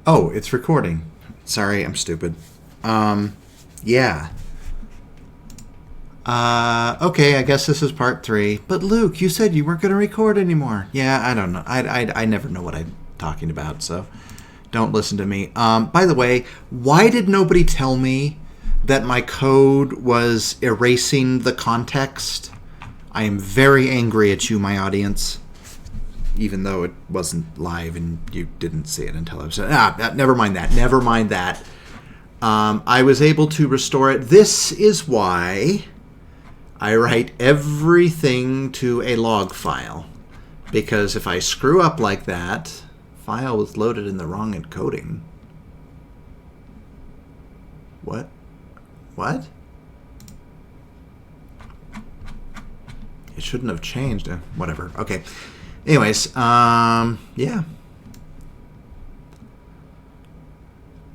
Oh, it's recording. Sorry, I'm stupid. Yeah. Okay, I guess this is part 3. But Luke, you said you weren't going to record anymore. Yeah, I don't know. I never know what I'm talking about, so don't listen to me. By the way, why did nobody tell me that my code was erasing the context? I am very angry at you, my audience. Even though it wasn't live and you didn't see it until I was... never mind that. Never mind that. I was able to restore it. This is why I write everything to a log file. Because if I screw up like that, file was loaded in the wrong encoding. What? What? It shouldn't have changed. Whatever. Okay. Anyways, yeah.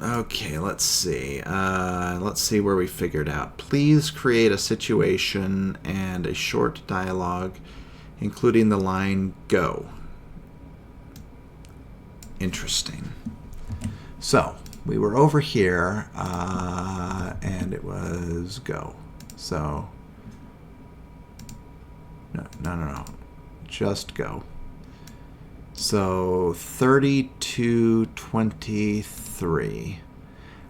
Okay, let's see. Let's see where we figured out. Please create a situation and a short dialogue, including the line "go." Interesting. So, we were over here, and it was "go." So, no. Just "go." So 3223.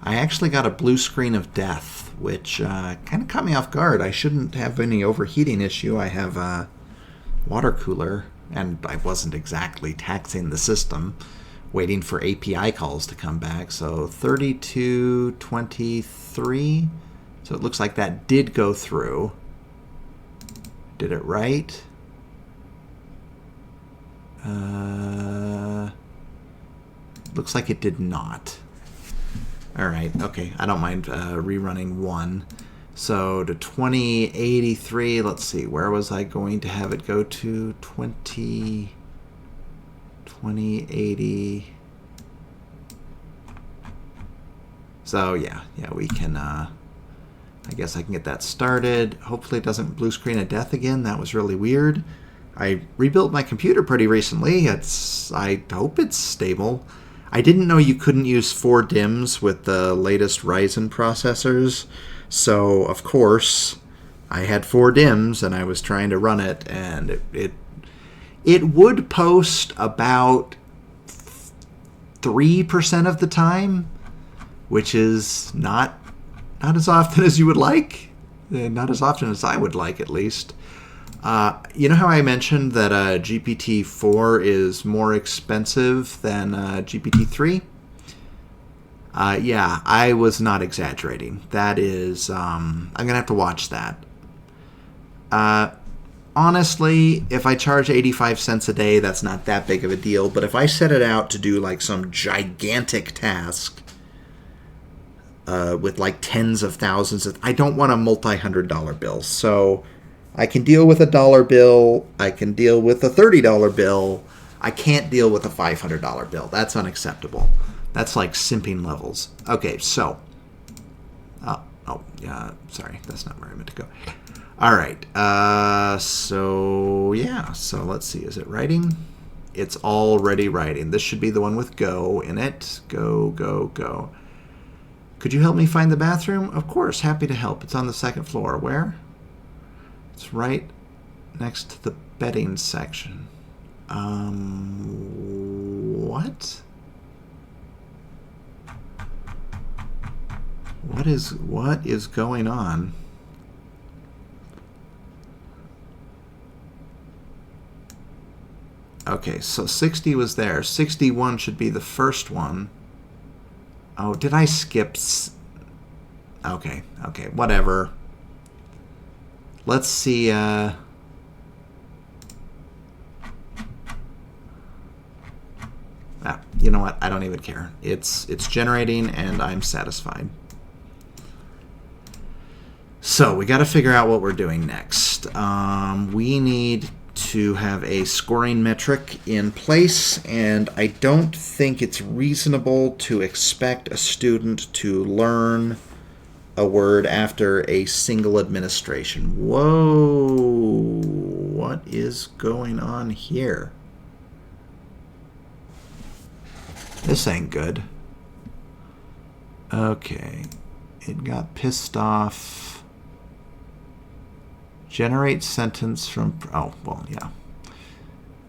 I actually got a blue screen of death, which kind of caught me off guard. I shouldn't have any overheating issue. I have a water cooler, and I wasn't exactly taxing the system, waiting for API calls to come back. So 3223. So it looks like that did go through. Did it right? Looks like it did not. Alright, okay. I don't mind rerunning 1. So to 2083, let's see. Where was I going to have it go to? 2080. So yeah, we can... I guess I can get that started. Hopefully it doesn't blue screen of death again. That was really weird. I rebuilt my computer pretty recently. I hope it's stable. I didn't know you couldn't use 4 DIMMs with the latest Ryzen processors. So, of course, I had 4 DIMMs and I was trying to run it, and it would post about 3% of the time, which is not as often as you would like. Not as often as I would like, at least. You know how I mentioned that GPT-4 is more expensive than GPT-3? Yeah, I was not exaggerating. That is, I'm going to have to watch that. Honestly, if I charge 85 cents a day, that's not that big of a deal. But if I set it out to do like some gigantic task with like tens of thousands, I don't want a multi-$100 bill. So... I can deal with a $1 bill. I can deal with a $30 bill. I can't deal with a $500 bill. That's unacceptable. That's like simping levels. Okay, so. Sorry. That's not where I meant to go. All right. So, yeah. So, let's see. Is it writing? It's already writing. This should be the one with "go" in it. Go, go, go. Could you help me find the bathroom? Of course. Happy to help. It's on the 2nd floor. Where? It's right next to the bedding section. What? What is going on? Okay, so 60 was there. 61 should be the first one. Oh, did I skip? Okay, whatever. Let's see, you know what? I don't even care. It's generating, and I'm satisfied. So, we got to figure out what we're doing next. We need to have a scoring metric in place, and I don't think it's reasonable to expect a student to learn a word after a single administration. Whoa, what is going on here? This ain't good. Okay. It got pissed off. Generate sentence from... Oh, well, yeah.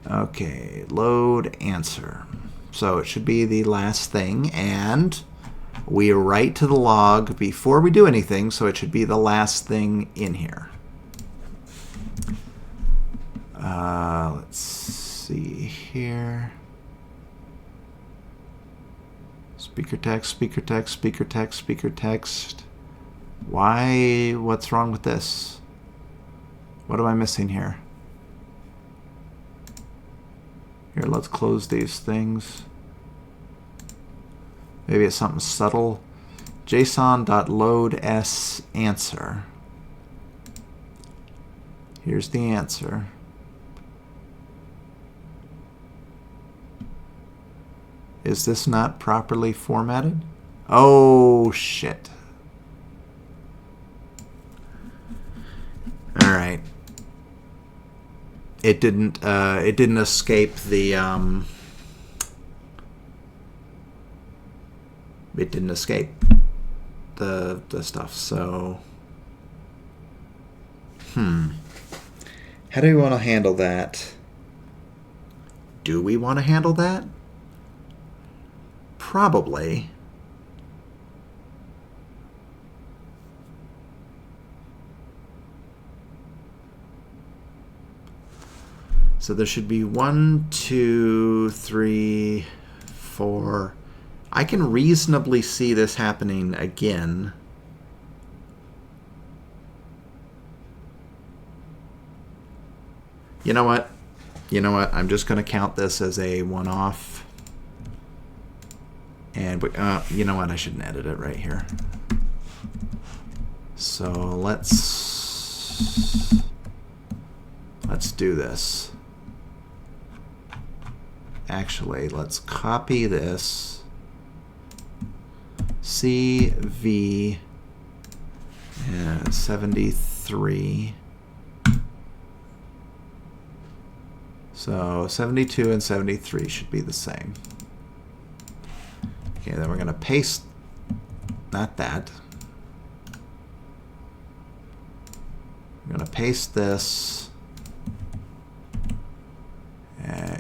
Okay. Load answer. So it should be the last thing. And we write to the log before we do anything. So it should be the last thing in here. Let's see here. Speaker text, speaker text, speaker text, speaker text. Why? What's wrong with this? What am I missing here? Here, let's close these things. Maybe it's something subtle. JSON.load_s answer. Here's the answer. Is this not properly formatted? Oh, shit. All right. It didn't escape the it didn't escape the stuff. So how do we want to handle that? Do we want to handle that? Probably. So there should be 1, 2, 3, 4. I can reasonably see this happening again. You know what? I'm just going to count this as a one-off. And you know what? I shouldn't edit it right here. So let's do this. Actually, let's copy this. CV 73. So 72 and 73 should be the same. Okay, then we're going to paste, not that. We're going to paste this.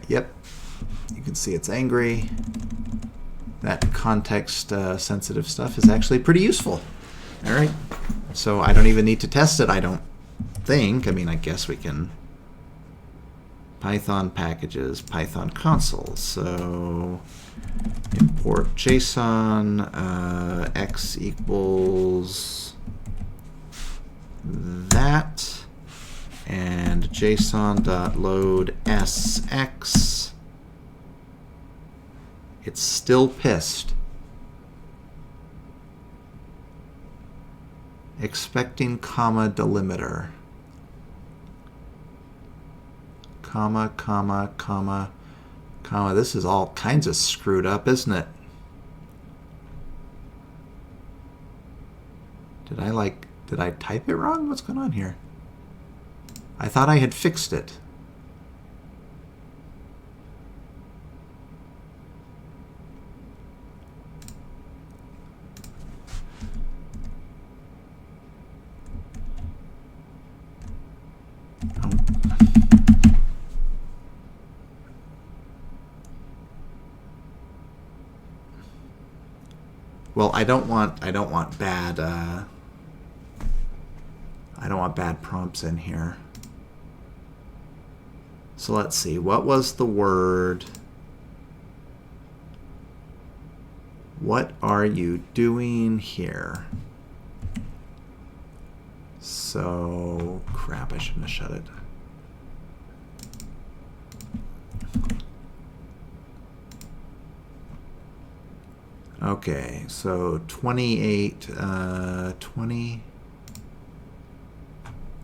Yep, you can see it's angry. That context sensitive stuff is actually pretty useful. All right, so I don't even need to test it, I don't think. I mean, I guess we can. Python packages, Python console. So import JSON x equals that, and JSON.load_sx. It's still pissed. Expecting comma delimiter. Comma, comma, comma, comma. This is all kinds of screwed up, isn't it? Did I type it wrong? What's going on here? I thought I had fixed it. Oh. Well, I don't want bad prompts in here. So let's see. What was the word? What are you doing here? So, crap, I shouldn't have shut it. Okay, so 28, 20.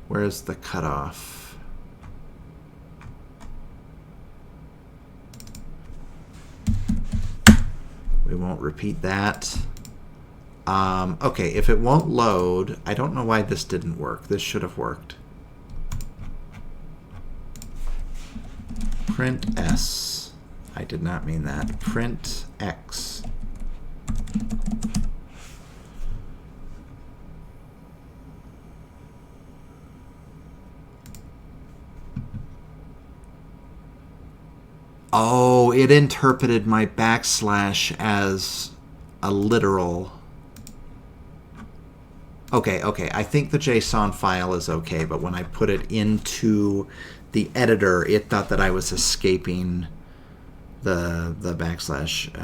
Where's the cutoff? We won't repeat that. Okay, if it won't load, I don't know why this didn't work. This should have worked. Print S. I did not mean that. Print X. Oh, it interpreted my backslash as a literal. Okay. I think the JSON file is okay, but when I put it into the editor, it thought that I was escaping the backslash.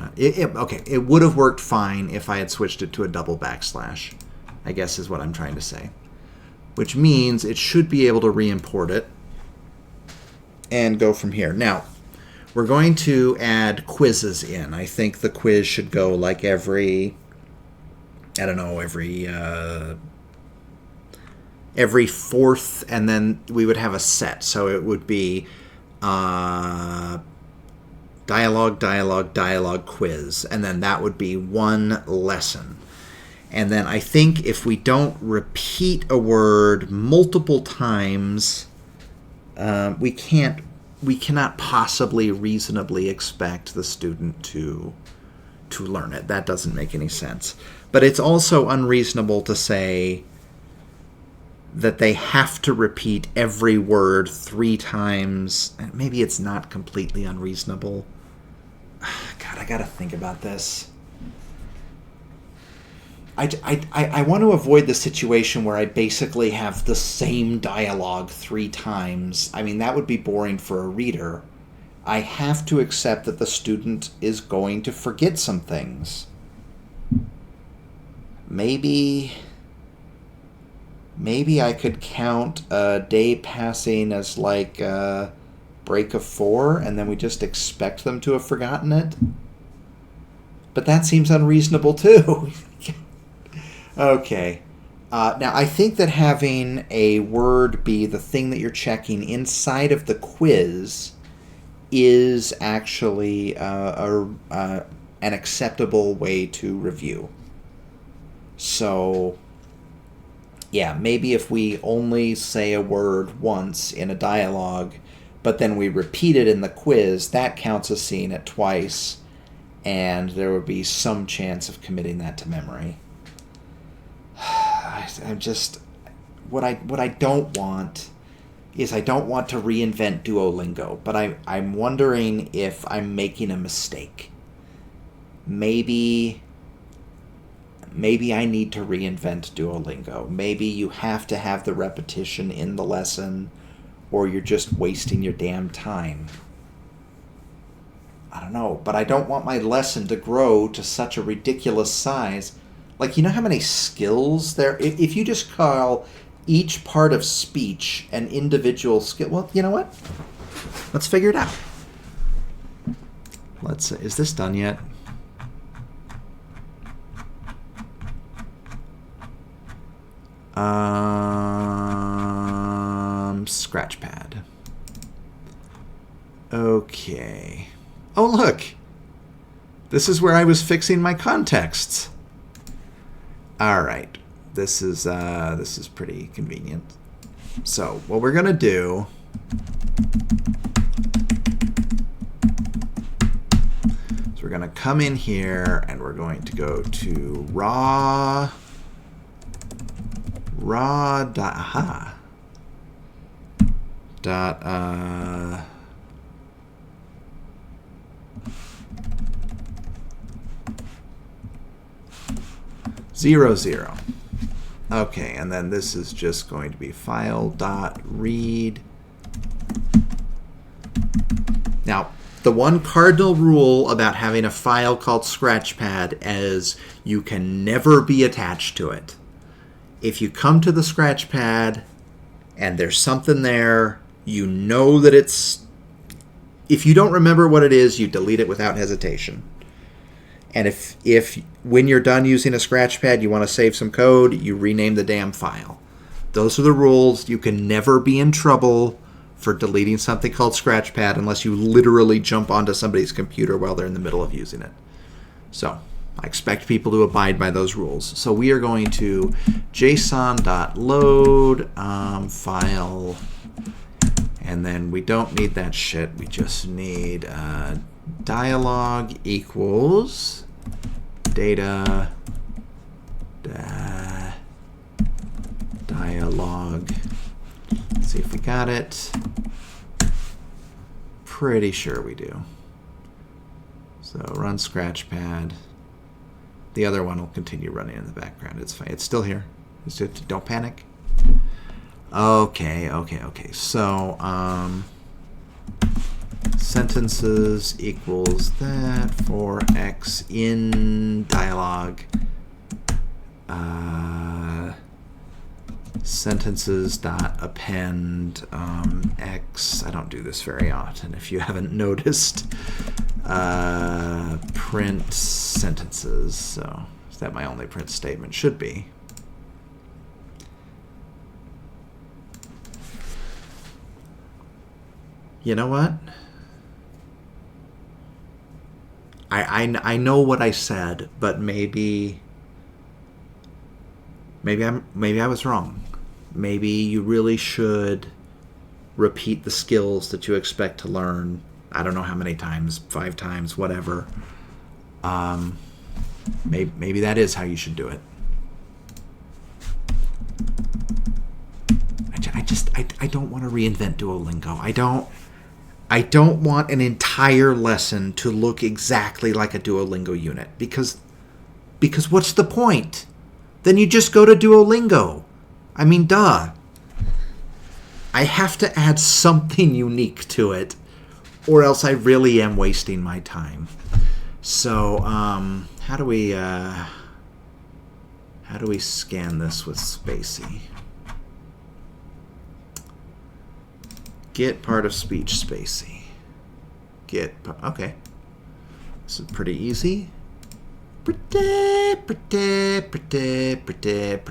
Okay, it would have worked fine if I had switched it to a double backslash, I guess is what I'm trying to say. Which means it should be able to re-import it and go from here. Now, we're going to add quizzes in. I think the quiz should go like every fourth, and then we would have a set. So it would be dialogue, quiz, and then that would be one lesson. And then I think if we don't repeat a word multiple times, we cannot possibly reasonably expect the student to learn it. That doesn't make any sense. But it's also unreasonable to say that they have to repeat every word 3 times. Maybe it's not completely unreasonable. God, I gotta think about this. I want to avoid the situation where I basically have the same dialogue 3 times. I mean, that would be boring for a reader. I have to accept that the student is going to forget some things. Maybe I could count a day passing as like a break of 4, and then we just expect them to have forgotten it. But that seems unreasonable too. Okay. Now, I think that having a word be the thing that you're checking inside of the quiz is actually an acceptable way to review. So, yeah, maybe if we only say a word once in a dialogue, but then we repeat it in the quiz, that counts as seeing it twice, and there would be some chance of committing that to memory. I'm just, what I don't want is I don't want to reinvent Duolingo, but I'm wondering if I'm making a mistake. Maybe I need to reinvent Duolingo. Maybe you have to have the repetition in the lesson, or you're just wasting your damn time. I don't know, but I don't want my lesson to grow to such a ridiculous size. Like, you know how many skills there? If you just call each part of speech an individual skill, well, you know what? Let's figure it out. Is this done yet? Scratchpad. Okay. Oh, look. This is where I was fixing my contexts. All right. This is pretty convenient. So, what we're going to do is we're going to come in here and we're going to go to raw dot 0, 0. Okay, and then this is just going to be file.read. Now, the one cardinal rule about having a file called Scratchpad is you can never be attached to it. If you come to the Scratchpad and there's something there, you know that it's... If you don't remember what it is, you delete it without hesitation. And if when you're done using a Scratchpad, you want to save some code, you rename the damn file. Those are the rules. You can never be in trouble for deleting something called Scratchpad unless you literally jump onto somebody's computer while they're in the middle of using it. So I expect people to abide by those rules. So we are going to json.load file, and then we don't need that shit. We just need dialogue equals data dialogue. Let's see if we got it. Pretty sure we do. So run Scratchpad. The other one will continue running in the background. It's fine. It's still here. Don't panic. Okay. So sentences equals that for x in dialogue. Sentences dot append x. I don't do this very often. If you haven't noticed, print sentences. So is that my only print statement? Should be. You know what? I know what I said, but maybe I was wrong. Maybe you really should repeat the skills that you expect to learn. I don't know how many times, 5 times, whatever. Maybe that is how you should do it. I don't want to reinvent Duolingo. I don't want an entire lesson to look exactly like a Duolingo unit because what's the point? Then you just go to Duolingo. I mean, duh. I have to add something unique to it, or else I really am wasting my time. So, how do we scan this with Spacey? Get part of speech Spacey. Okay. This is pretty easy. Pretty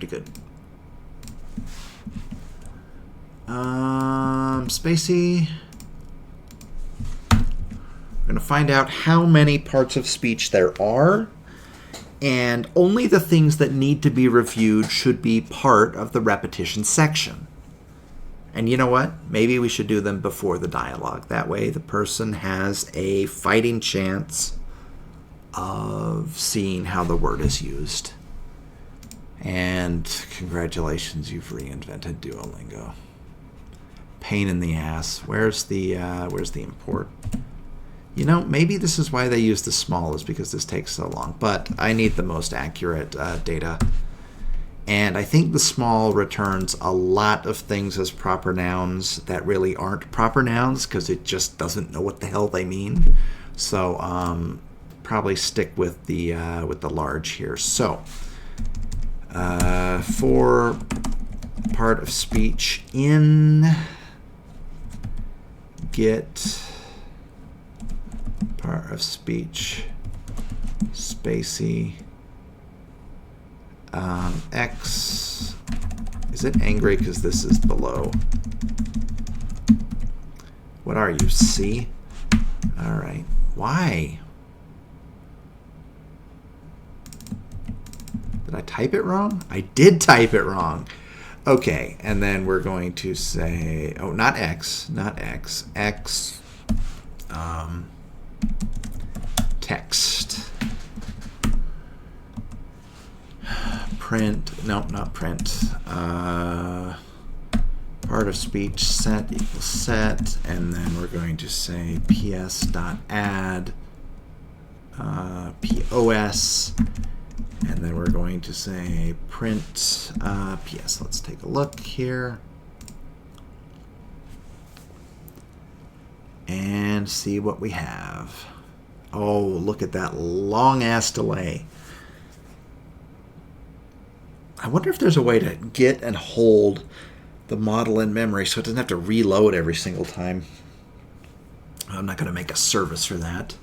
good. Spacey. We're going to find out how many parts of speech there are, and only the things that need to be reviewed should be part of the repetition section. And you know what? Maybe we should do them before the dialogue. That way the person has a fighting chance of seeing how the word is used. And congratulations, you've reinvented Duolingo. Pain in the ass. Where's the import? You know, maybe this is why they use the small, is because this takes so long. But I need the most accurate data. And I think the small returns a lot of things as proper nouns that really aren't proper nouns because it just doesn't know what the hell they mean. So probably stick with the large here. So for part of speech in get part of speech Spacey. X, is it angry because this is below? What are you, C? All right. Why? Did I type it wrong? I did type it wrong. Okay, and then we're going to say, oh, not X, X, text. Print, nope, not print. Part of speech set equals set, and then we're going to say ps.add POS, and then we're going to say print PS. Let's take a look here and see what we have. Oh, look at that long ass delay. I wonder if there's a way to get and hold the model in memory so it doesn't have to reload every single time. I'm not going to make a service for that.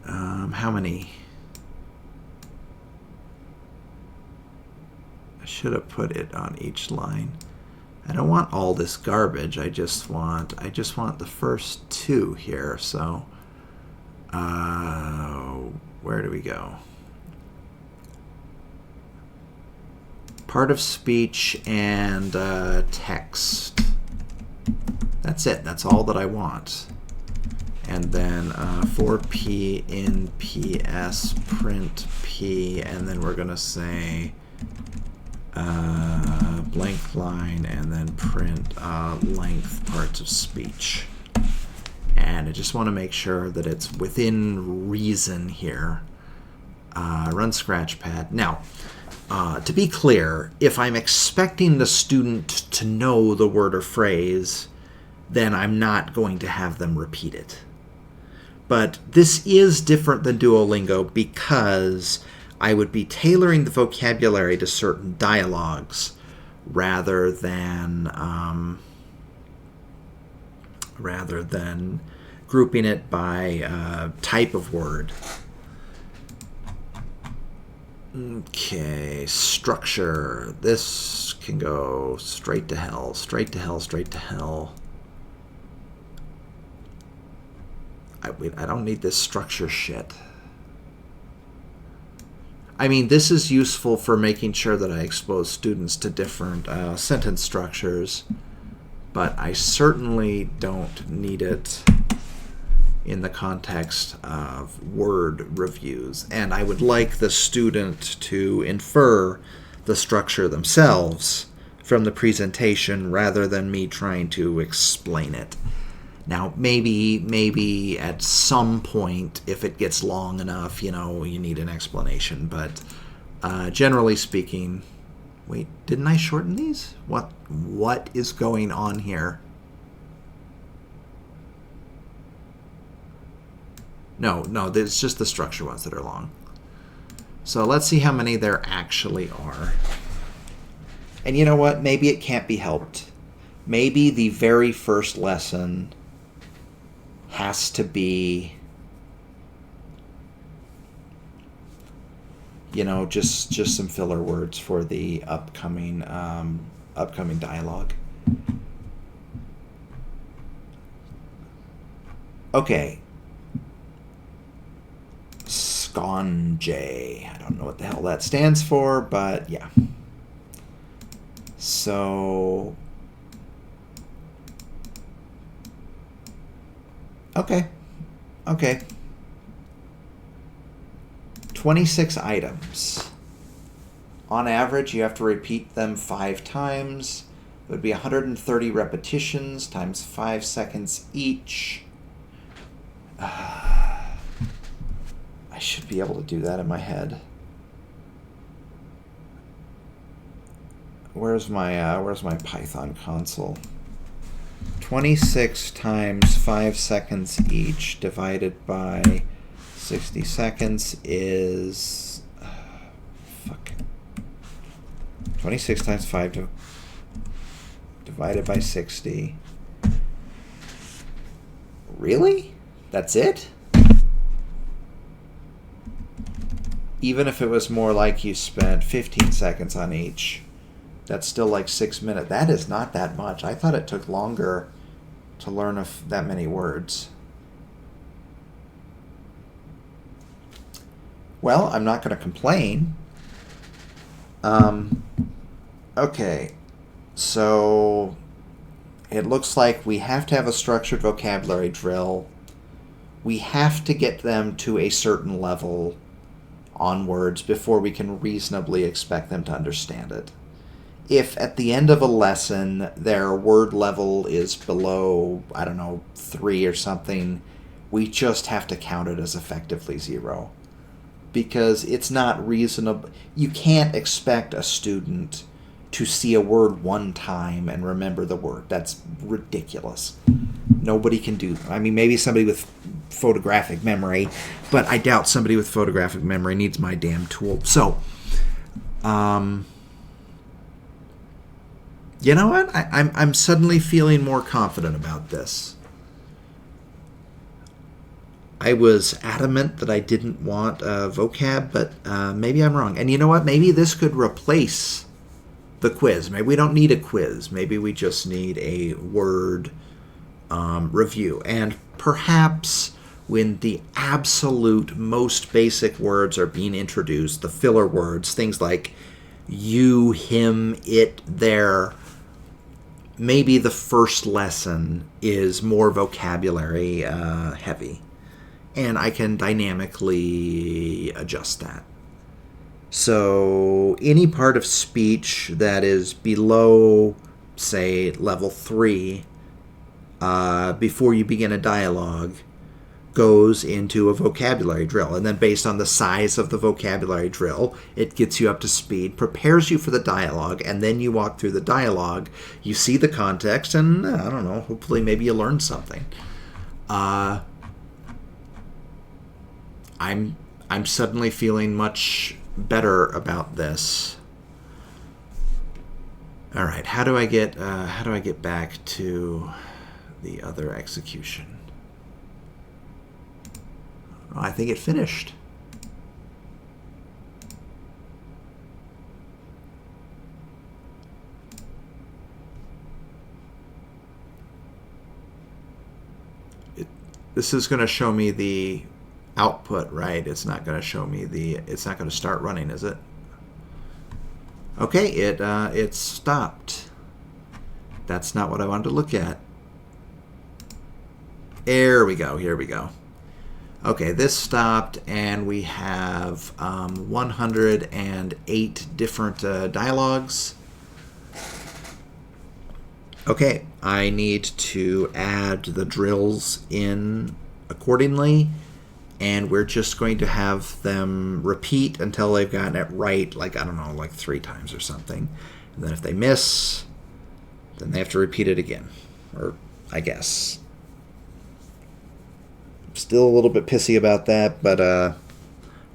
How many? I should have put it on each line. I don't want all this garbage. I just want the first 2 here. So where do we go? Part of speech and text. That's it. That's all that I want. And then for P in PS, print P, and then we're going to say blank line, and then print length parts of speech. And I just want to make sure that it's within reason here. Run Scratchpad. Now, to be clear, if I'm expecting the student to know the word or phrase, then I'm not going to have them repeat it. But this is different than Duolingo because I would be tailoring the vocabulary to certain dialogues rather than grouping it by type of word. Okay, structure. This can go straight to hell, straight to hell, straight to hell. I don't need this structure shit. I mean, this is useful for making sure that I expose students to different sentence structures, but I certainly don't need it in the context of word reviews. And I would like the student to infer the structure themselves from the presentation rather than me trying to explain it. Now, maybe at some point, if it gets long enough, you need an explanation. But generally speaking, wait, didn't I shorten these? What is going on here? No, it's just the structure ones that are long. So let's see how many there actually are. And you know what? Maybe it can't be helped. Maybe the very first lesson has to be, just some filler words for the upcoming dialogue. Okay. Sconje. I don't know what the hell that stands for, but yeah. So Okay. 26 items. On average, you have to repeat them 5 times. It would be 130 repetitions times 5 seconds each. I should be able to do that in my head. Where's my Python console? 26 times 5 seconds each divided by 60 seconds is 26 times 5 divided by 60. Really? That's it? Even if it was more like you spent 15 seconds on each, that's still like 6 minutes. That is not that much. I thought it took longer to learn that many words. Well, I'm not going to complain. Okay, so it looks like we have to have a structured vocabulary drill. We have to get them to a certain level on words before we can reasonably expect them to understand it. If at the end of a lesson their word level is below, 3 or something, we just have to count it as effectively 0. Because it's not reasonable. You can't expect a student to see a word one time and remember the word. That's ridiculous. Nobody can do that. I mean, maybe somebody with photographic memory, but I doubt somebody with photographic memory needs my damn tool. So, you know what? I'm suddenly feeling more confident about this. I was adamant that I didn't want vocab, but maybe I'm wrong. And you know what? Maybe this could replace the quiz. Maybe we don't need a quiz. Maybe we just need a word review. And perhaps when the absolute most basic words are being introduced, the filler words, things like you, him, it, there, maybe the first lesson is more vocabulary heavy. And I can dynamically adjust that. So any part of speech that is below, say, level 3, before you begin a dialogue goes into a vocabulary drill. And then based on the size of the vocabulary drill, it gets you up to speed, prepares you for the dialogue, and then you walk through the dialogue. You see the context, and I don't know, hopefully maybe you learn something. I'm suddenly feeling much better about this. All right, how do I get back to the other execution? Oh, I think it finished. This is going to show me the output, right? It's not going to show me it's not going to start running, is it? Okay, it stopped. That's not what I wanted to look at. There we go. Here we go. Okay, this stopped, and we have 108 different dialogues. Okay, I need to add the drills in accordingly, and we're just going to have them repeat until they've gotten it right, like, I don't know, like 3 times or something. And then if they miss, then they have to repeat it again, or I guess. Still a little bit pissy about that, but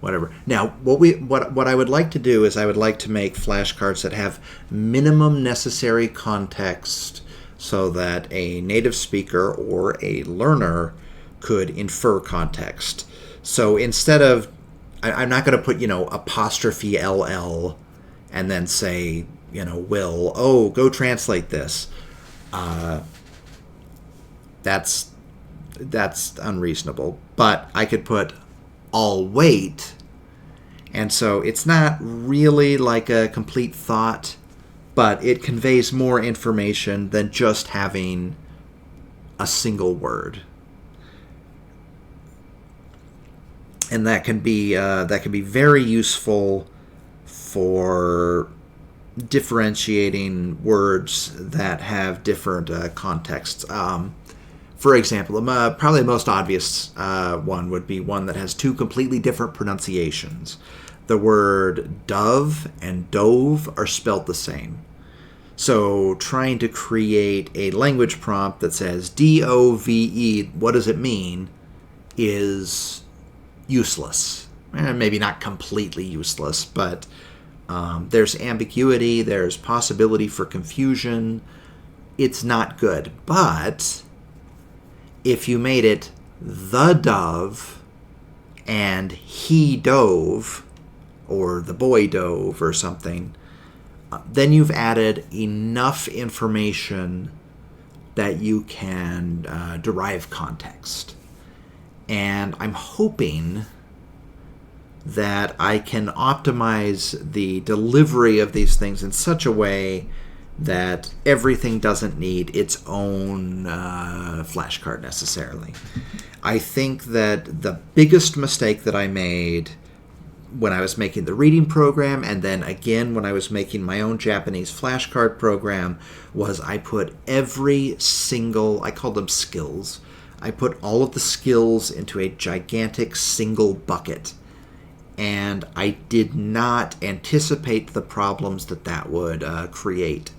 whatever. Now, what I would like to do is I would like to make flashcards that have minimum necessary context so that a native speaker or a learner could infer context. So instead of, I'm not going to put, apostrophe LL and then say, will, oh, go translate this. That's unreasonable. But I could put I'll wait. And so it's not really like a complete thought, but it conveys more information than just having a single word. And that can be very useful for differentiating words that have different contexts. For example, probably the most obvious one would be one that has 2 completely different pronunciations. The word dove and dove are spelled the same. So trying to create a language prompt that says D-O-V-E, what does it mean, is useless. Maybe not completely useless, but there's ambiguity, there's possibility for confusion. It's not good. But if you made it the dove and he dove, or the boy dove or something, then you've added enough information that you can derive context. And I'm hoping that I can optimize the delivery of these things in such a way that everything doesn't need its own flashcard necessarily. I think that the biggest mistake that I made when I was making the reading program, and then again when I was making my own Japanese flashcard program, was I put every single, I called them skills, I put all of the skills into a gigantic single bucket. And I did not anticipate the problems that would create.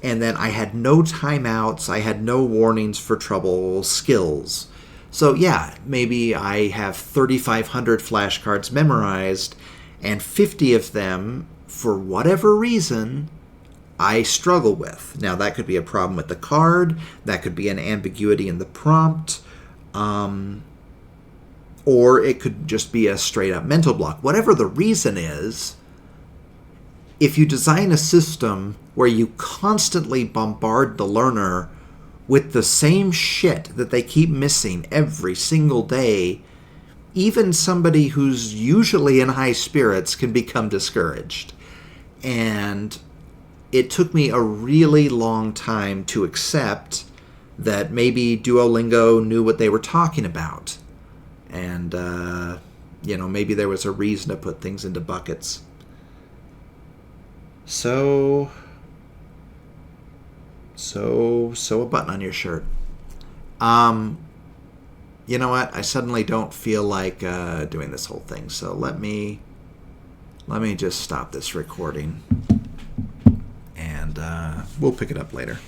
And then I had no timeouts, I had no warnings for trouble skills. So yeah, maybe I have 3,500 flashcards memorized, and 50 of them, for whatever reason, I struggle with. Now that could be a problem with the card, that could be an ambiguity in the prompt, or it could just be a straight up mental block. Whatever the reason is, if you design a system where you constantly bombard the learner with the same shit that they keep missing every single day, even somebody who's usually in high spirits can become discouraged. And it took me a really long time to accept that maybe Duolingo knew what they were talking about. And, maybe there was a reason to put things into buckets. So a button on your shirt. You know what? I suddenly don't feel like doing this whole thing. So let me just stop this recording, and we'll pick it up later.